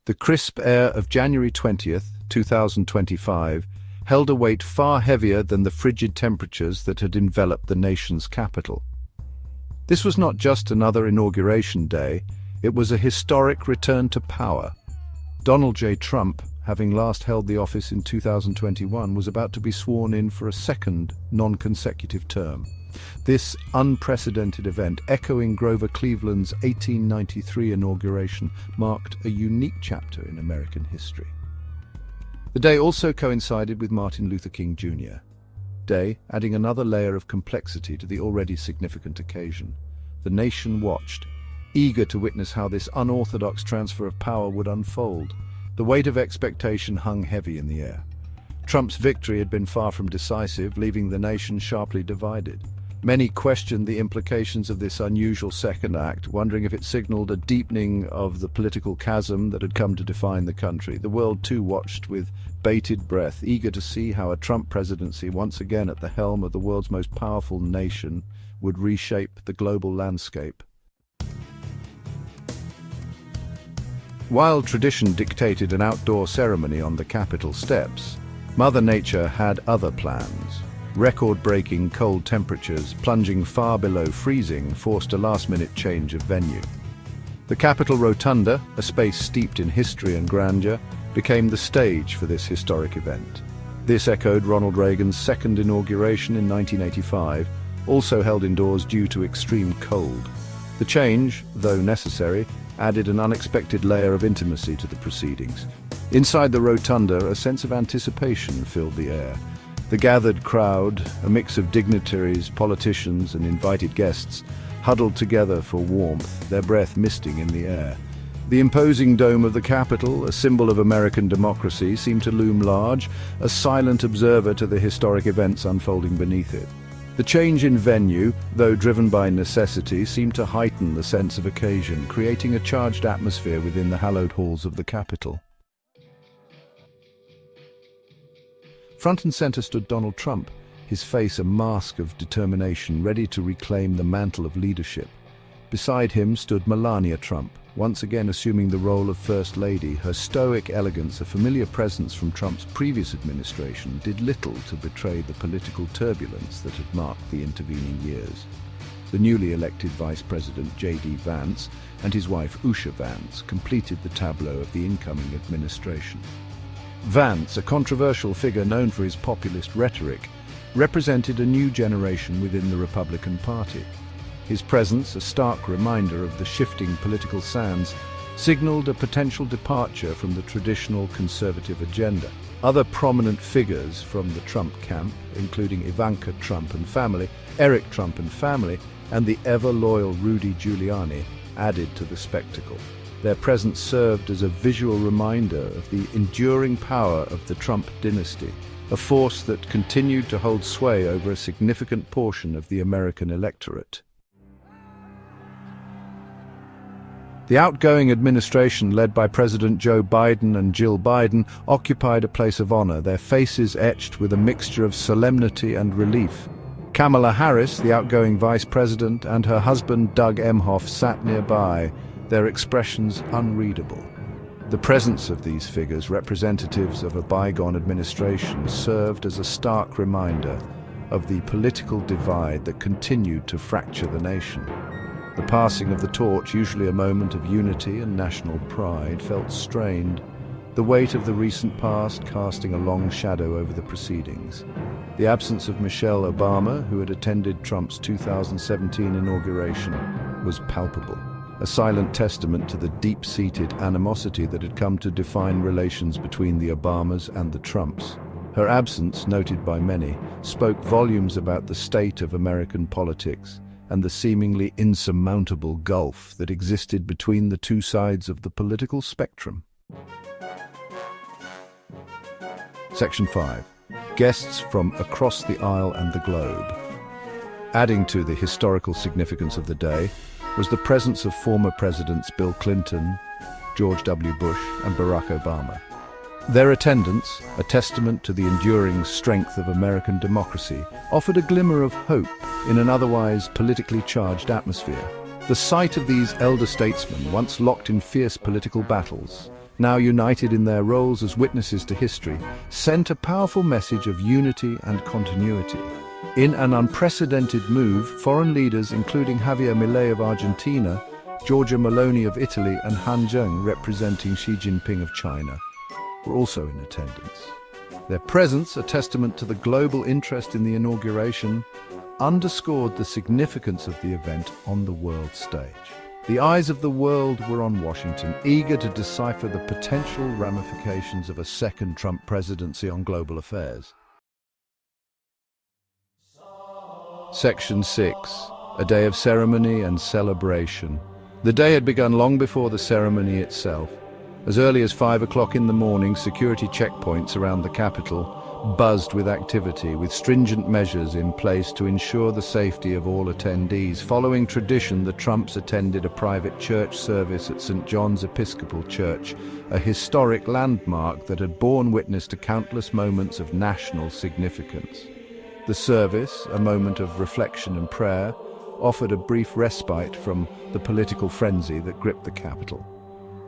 The crisp air of January 20th, 2025, held a weight far heavier than the frigid temperatures that had enveloped the nation's capital. This was not just another inauguration day, it was a historic return to power. Donald J. Trump, having last held the office in 2021, was about to be sworn in for a second non-consecutive term. This unprecedented event, echoing Grover Cleveland's 1893 inauguration, marked a unique chapter in American history. The day also coincided with Martin Luther King Jr. Day, adding another layer of complexity to the already significant occasion. The nation watched, eager to witness how this unorthodox transfer of power would unfold. The weight of expectation hung heavy in the air. Trump's victory had been far from decisive, leaving the nation sharply divided. Many questioned the implications of this unusual second act, wondering if it signaled a deepening of the political chasm that had come to define the country. The world too watched with bated breath, eager to see how a Trump presidency, once again at the helm of the world's most powerful nation, would reshape the global landscape. While tradition dictated an outdoor ceremony on the Capitol steps, Mother Nature had other plans. Record-breaking cold temperatures, plunging far below freezing, forced a last-minute change of venue. The Capitol Rotunda, a space steeped in history and grandeur, became the stage for this historic event. This echoed Ronald Reagan's second inauguration in 1985, also held indoors due to extreme cold. The change, though necessary, added an unexpected layer of intimacy to the proceedings. Inside the rotunda, a sense of anticipation filled the air. The gathered crowd, a mix of dignitaries, politicians, and invited guests, huddled together for warmth, their breath misting in the air. The imposing dome of the Capitol, a symbol of American democracy, seemed to loom large, a silent observer to the historic events unfolding beneath it. The change in venue, though driven by necessity, seemed to heighten the sense of occasion, creating a charged atmosphere within the hallowed halls of the Capitol. Front and center stood Donald Trump, his face a mask of determination, ready to reclaim the mantle of leadership. Beside him stood Melania Trump, once again assuming the role of First Lady. Her stoic elegance, a familiar presence from Trump's previous administration, did little to betray the political turbulence that had marked the intervening years. The newly elected Vice President J.D. Vance and his wife Usha Vance completed the tableau of the incoming administration. Vance, a controversial figure known for his populist rhetoric, represented a new generation within the Republican Party. His presence, a stark reminder of the shifting political sands, signaled a potential departure from the traditional conservative agenda. Other prominent figures from the Trump camp, including Ivanka Trump and family, Eric Trump and family, and the ever-loyal Rudy Giuliani, added to the spectacle. Their presence served as a visual reminder of the enduring power of the Trump dynasty, a force that continued to hold sway over a significant portion of the American electorate. The outgoing administration, led by President Joe Biden and Jill Biden, occupied a place of honor, their faces etched with a mixture of solemnity and relief. Kamala Harris, the outgoing vice president, and her husband Doug Emhoff sat nearby, their expressions unreadable. The presence of these figures, representatives of a bygone administration, served as a stark reminder of the political divide that continued to fracture the nation. The passing of the torch, usually a moment of unity and national pride, felt strained, the weight of the recent past casting a long shadow over the proceedings. The absence of Michelle Obama, who had attended Trump's 2017 inauguration, was palpable, a silent testament to the deep-seated animosity that had come to define relations between the Obamas and the Trumps. Her absence, noted by many, spoke volumes about the state of American politics and the seemingly insurmountable gulf that existed between the two sides of the political spectrum. Section 5. Guests from across the aisle and the globe. Adding to the historical significance of the day was the presence of former presidents Bill Clinton, George W. Bush, and Barack Obama. Their attendance, a testament to the enduring strength of American democracy, offered a glimmer of hope in an otherwise politically charged atmosphere. The sight of these elder statesmen, once locked in fierce political battles, now united in their roles as witnesses to history, sent a powerful message of unity and continuity. In an unprecedented move, foreign leaders including Javier Milei of Argentina, Giorgia Meloni of Italy and Han Zheng representing Xi Jinping of China were also in attendance. Their presence, a testament to the global interest in the inauguration, underscored the significance of the event on the world stage. The eyes of the world were on Washington, eager to decipher the potential ramifications of a second Trump presidency on global affairs. Section 6. A day of ceremony and celebration. The day had begun long before the ceremony itself. As early as 5 o'clock in the morning, security checkpoints around the Capitol buzzed with activity, with stringent measures in place to ensure the safety of all attendees. Following tradition, the Trumps attended a private church service at St. John's Episcopal Church, a historic landmark that had borne witness to countless moments of national significance. The service, a moment of reflection and prayer, offered a brief respite from the political frenzy that gripped the Capitol.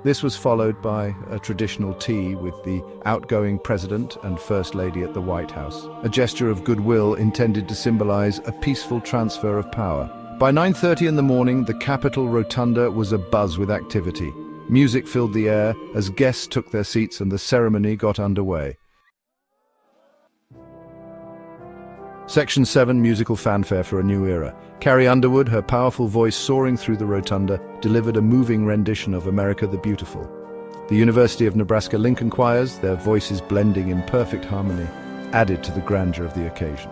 This was followed by a traditional tea with the outgoing President and First Lady at the White House, a gesture of goodwill intended to symbolize a peaceful transfer of power. By 9:30 in the morning, the Capitol Rotunda was abuzz with activity. Music filled the air as guests took their seats and the ceremony got underway. Section 7, musical fanfare for a new era. Carrie Underwood, her powerful voice soaring through the rotunda, delivered a moving rendition of America the Beautiful. The University of Nebraska-Lincoln choirs, their voices blending in perfect harmony, added to the grandeur of the occasion.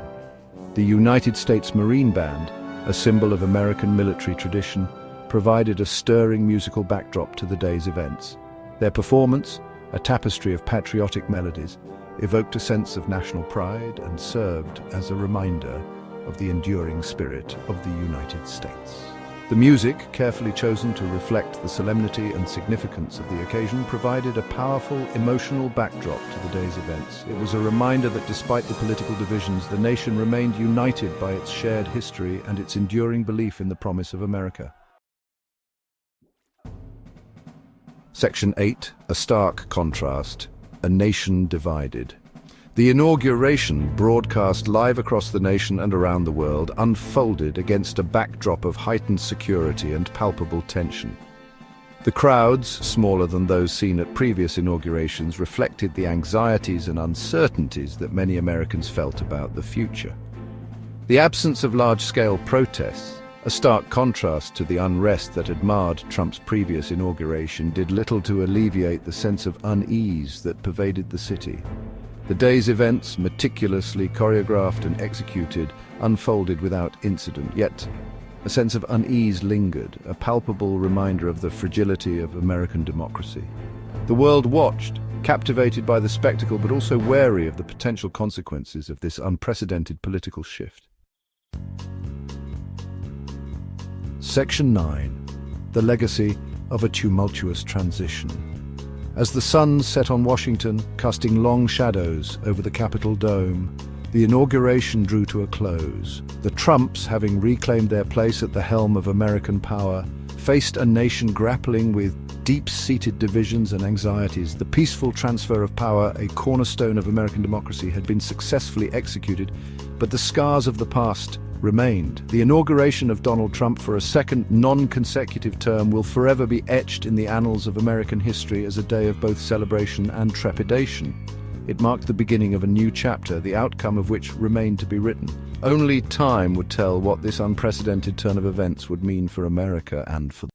The United States Marine Band, a symbol of American military tradition, provided a stirring musical backdrop to the day's events. Their performance, a tapestry of patriotic melodies, evoked a sense of national pride and served as a reminder of the enduring spirit of the United States. The music, carefully chosen to reflect the solemnity and significance of the occasion, provided a powerful emotional backdrop to the day's events. It was a reminder that despite the political divisions, the nation remained united by its shared history and its enduring belief in the promise of America. Section 8, a stark contrast. A nation divided. The inauguration, broadcast live across the nation and around the world, unfolded against a backdrop of heightened security and palpable tension. The crowds, smaller than those seen at previous inaugurations, reflected the anxieties and uncertainties that many Americans felt about the future. The absence of large-scale protests, a stark contrast to the unrest that had marred Trump's previous inauguration, did little to alleviate the sense of unease that pervaded the city. The day's events, meticulously choreographed and executed, unfolded without incident, yet a sense of unease lingered, a palpable reminder of the fragility of American democracy. The world watched, captivated by the spectacle but also wary of the potential consequences of this unprecedented political shift. Section 9. The legacy of a tumultuous transition. As the sun set on Washington, casting long shadows over the Capitol dome, the inauguration drew to a close. The Trumps, having reclaimed their place at the helm of American power, faced a nation grappling with deep-seated divisions and anxieties. The peaceful transfer of power, a cornerstone of American democracy, had been successfully executed, but the scars of the past remained. The inauguration of Donald Trump for a second non-consecutive term will forever be etched in the annals of American history as a day of both celebration and trepidation. It marked the beginning of a new chapter, the outcome of which remained to be written. Only time would tell what this unprecedented turn of events would mean for America and for